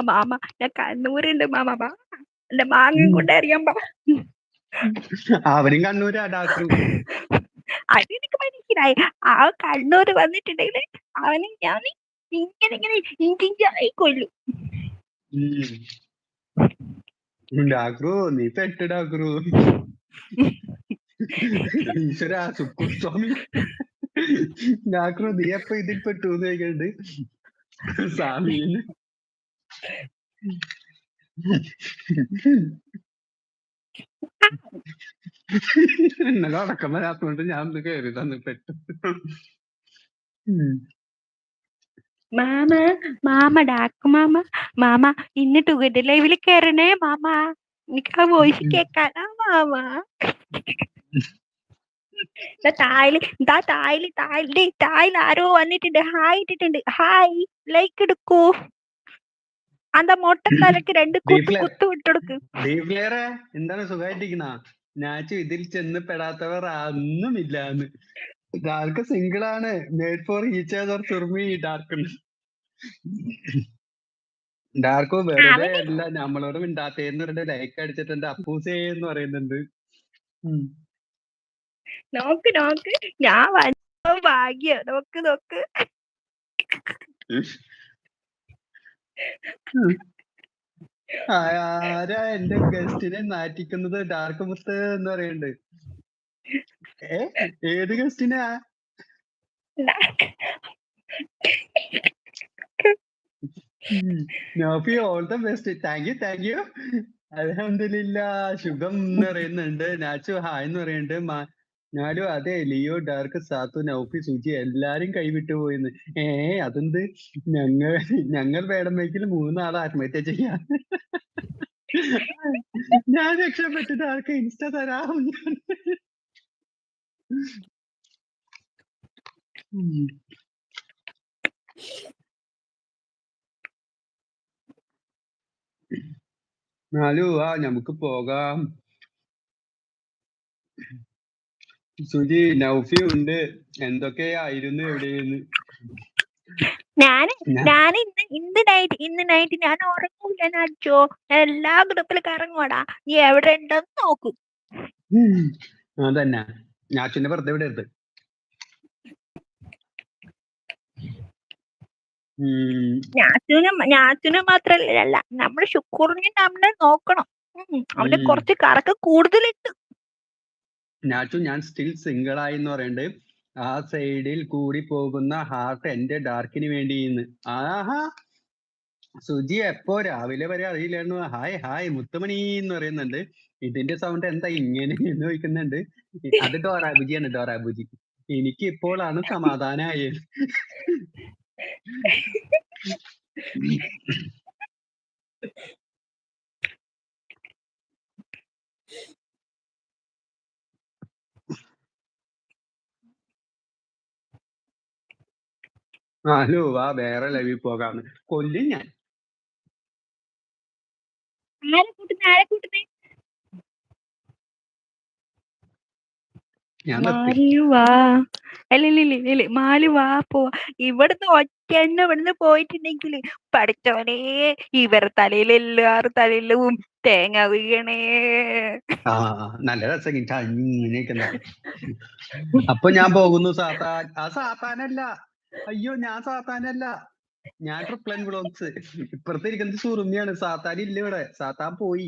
Mama ഞാൻ കണ്ണൂരുണ്ട് mama വാ. എന്റെ മാങ്ങയും കൊണ്ട് അറിയാൻ പാ. അവനും കണ്ണൂരാ ഡാക്ടർ. അതെനിക്ക് മനസ്സിലായി. ആ കണ്ണൂര് വന്നിട്ടുണ്ടെങ്കിൽ അവന് ഞാൻ ഇങ്ങനെ ഇങ്ങനെ ഇഞ്ചിഞ്ചായി കൊല്ലും. ഡാക്ടറു നീ പെട്ട് ഡാക്ടറു. ഈശ്വരാ സുക്കൂർ സ്വാമി. ഡാക്ടറു നീ എപ്പ ഇതിൽ പെട്ടു ചോദിക്കണ്ട് സ്വാമീന്ന്. ഇന്നലെ ഉറക്കം വരാത്തോണ്ട് ഞാൻ ഒന്ന് കയറി തന്നു പെട്ടു. മാമ മാമ ഡാക്കു മാമ മാമ ഇന്ന് ടുഗദ ലൈവില് കയറണേ മാമ. എനിക്ക് ആ വോയിസ് കേക്കാനാ മാമ. തായില് ആരോ വന്നിട്ടുണ്ട്. ഹായ് ഇട്ടിട്ടുണ്ട്. ഹായ് ലൈക്ക് എടുക്കൂ. അന്താ മൊട്ടത്തലക്ക് 2 കുത്തു വിട്ടെടുക്ക്. എന്താണ് സുഖമായിട്ടിരിക്കണ? ഞാച്ചു ഇതിൽ ചെന്ന് പെടാത്തവർ ഒന്നുമില്ലാന്ന്. ഡാർക്ക് സിംഗിൾ ആണ്. മേഡ് ഫോർ ഈച്ച് അതർ സുർമി ഡാർക്ക്. ഡാർക്കോ വെറുതെ അല്ല നമ്മളോട് മിണ്ടാത്തേന്ന് പറഞ്ഞിട്ട് ലൈക്ക് അടിച്ചിട്ടുണ്ട്. അപ്പൂസേ എന്ന് പറയുന്നുണ്ട്. നോക്ക് ഞാൻ വന്ന ഭാഗ്യം. നോക്ക് ആരാ എന്റെ ഗസ്റ്റിനെ നാറ്റിക്കുന്നത്? ഡാർക്ക് മുത്ത് എന്ന് പറയുന്നുണ്ട്. ഏത് ഗസ്റ്റിനാ? നോഫി all the best. Thank you. അൽഹംദുലില്ലാ. ശുഭം എന്ന് പറയുന്നുണ്ട്. നാച്ചു ഹായ് എന്ന് പറയുന്നുണ്ട്. ഞാനും അതെ ലിയോ ഡാർക്ക് സാത്തു നൗഫി സുജി എല്ലാരും കൈവിട്ടു പോയിന്ന്. അതെന്ത്? ഞങ്ങൾ വേണമെങ്കിൽ 3 ആളെ ആത്മഹത്യ ചെയ്യാം. ഞാൻ രക്ഷപ്പെട്ടു. ഡാർക്ക് ഇൻസ്റ്റ തരാം. നാലു നമുക്ക് പോകാം. സുജി നൗഫി ഉണ്ട്. എന്തൊക്കെയായിരുന്നു എവിടെയെന്ന്. ഞാൻ ഇന്ന് നൈറ്റ് ഞാൻ ഉറങ്ങൂല നാച്ചോ. എല്ലാ ഗ്രൂപ്പിലും കറങ്ങുവാടാ. നീ എവിടെ ഉണ്ടെന്ന് നോക്കും. അതന്നെ നാച്ചുന്റെ വെറുതെ ഇവിടെ എടുത്ത്. ഞാച്ചുനെ മാത്രല്ല നമ്മുടെ ശുക്കൂറിനെ നമ്മളെ നോക്കണം. അവന്റെ കുറച്ച് കറക്കം കൂടുതലിട്ട്. നാച്ചു ഞാൻ സ്റ്റിൽ സിംഗിൾ ആയി എന്ന് പറയുന്നുണ്ട്. ആ സൈഡിൽ കൂടി പോകുന്ന ഹാർട്ട് എന്റെ ഡാർക്കിന് വേണ്ടിന്ന്. ആഹാ സുജി എപ്പോ രാവിലെ വരെ അറിയില്ലായിരുന്നു. ഹായ് മുത്തുമണി എന്ന് പറയുന്നുണ്ട്. ഇതിന്റെ സൗണ്ട് എന്താ ഇങ്ങനെ എന്ന് ചോദിക്കുന്നുണ്ട്. അത് ഡോറാബുജിയാണ്. ഡോറാബുജി. എനിക്ക് ഇപ്പോഴാണ് സമാധാനമായത്. ഹലോ വേറെ ലൈവിൽ പോകാന്ന്. കൊല്ലും ഞാൻ. മാലുവാ പോവാ. ഇവിടുന്ന് ഒറ്റ ഇവിടുന്ന് പോയിട്ടുണ്ടെങ്കിൽ പഠിച്ചവനെ ഇവരെ തലയിൽ എല്ലാവരും തലയിലും തേങ്ങ വീണേ. നല്ല രസം ഇങ്ങനെയൊക്കെ. അപ്പൊ ഞാൻ പോകുന്നു സാത്താൻ. ആ സാത്താനല്ല. അയ്യോ ഞാൻ സാത്താനല്ല. ഞാൻ ട്രിപ്ലൻ വ്ളോഗ്സ്. ഇപ്പുറത്തെ ഇരിക്കുന്നത് സുറുമിയാണ്. സാത്താൻ ഇല്ല ഇവിടെ. സാത്താൻ പോയി.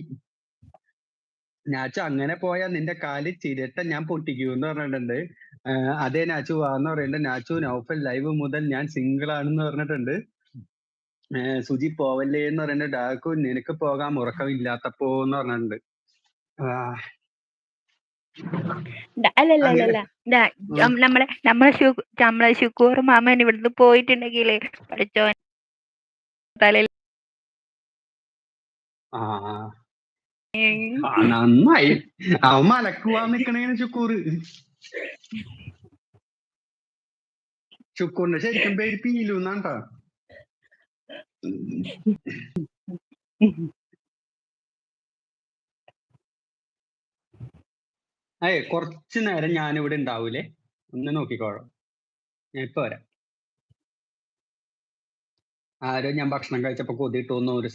നാച്ചു അങ്ങനെ പോയാ നിന്റെ കാല് ചിരട്ട ഞാൻ പൊട്ടിക്കൂന്ന് പറഞ്ഞിട്ടുണ്ട്. അതേ നാച്ചു വാന്ന് പറയുന്നുണ്ട്. നാച്ചു നൗഫൽ ലൈവ് മുതൽ ഞാൻ സിംഗിൾ ആണെന്ന് പറഞ്ഞിട്ടുണ്ട്. സുജി പോവല്ലേ എന്ന് പറയുന്നുണ്ട്. ഡാക്കു നിനക്ക് പോകാം ഉറക്കമില്ലാത്തപ്പോ എന്ന് പറഞ്ഞിട്ടുണ്ട്. അല്ലല്ല നമ്മളെ ശുക്കൂർ മാമൻ ഇവിടുന്ന് പോയിട്ടുണ്ടെങ്കിലേ പഠിച്ചോ തലയിൽ നന്നായി. അവൻ മലക്കുവാൻ നിക്കണേന് ശുക്കൂറ്. ശുക്കൂറിന്റെ ശരിക്കും പേര് പീലു എന്നാണ്ടാ. കുറച്ചു നേരം ഞാനിവിടെ ഉണ്ടാവൂലേ. ഒന്ന് നോക്കിക്കോളാം. ഞാൻ ഇപ്പൊ വരാം. ആരോ ഞാൻ ഭക്ഷണം കഴിച്ചപ്പോ കൊതിയിട്ടു ഒരു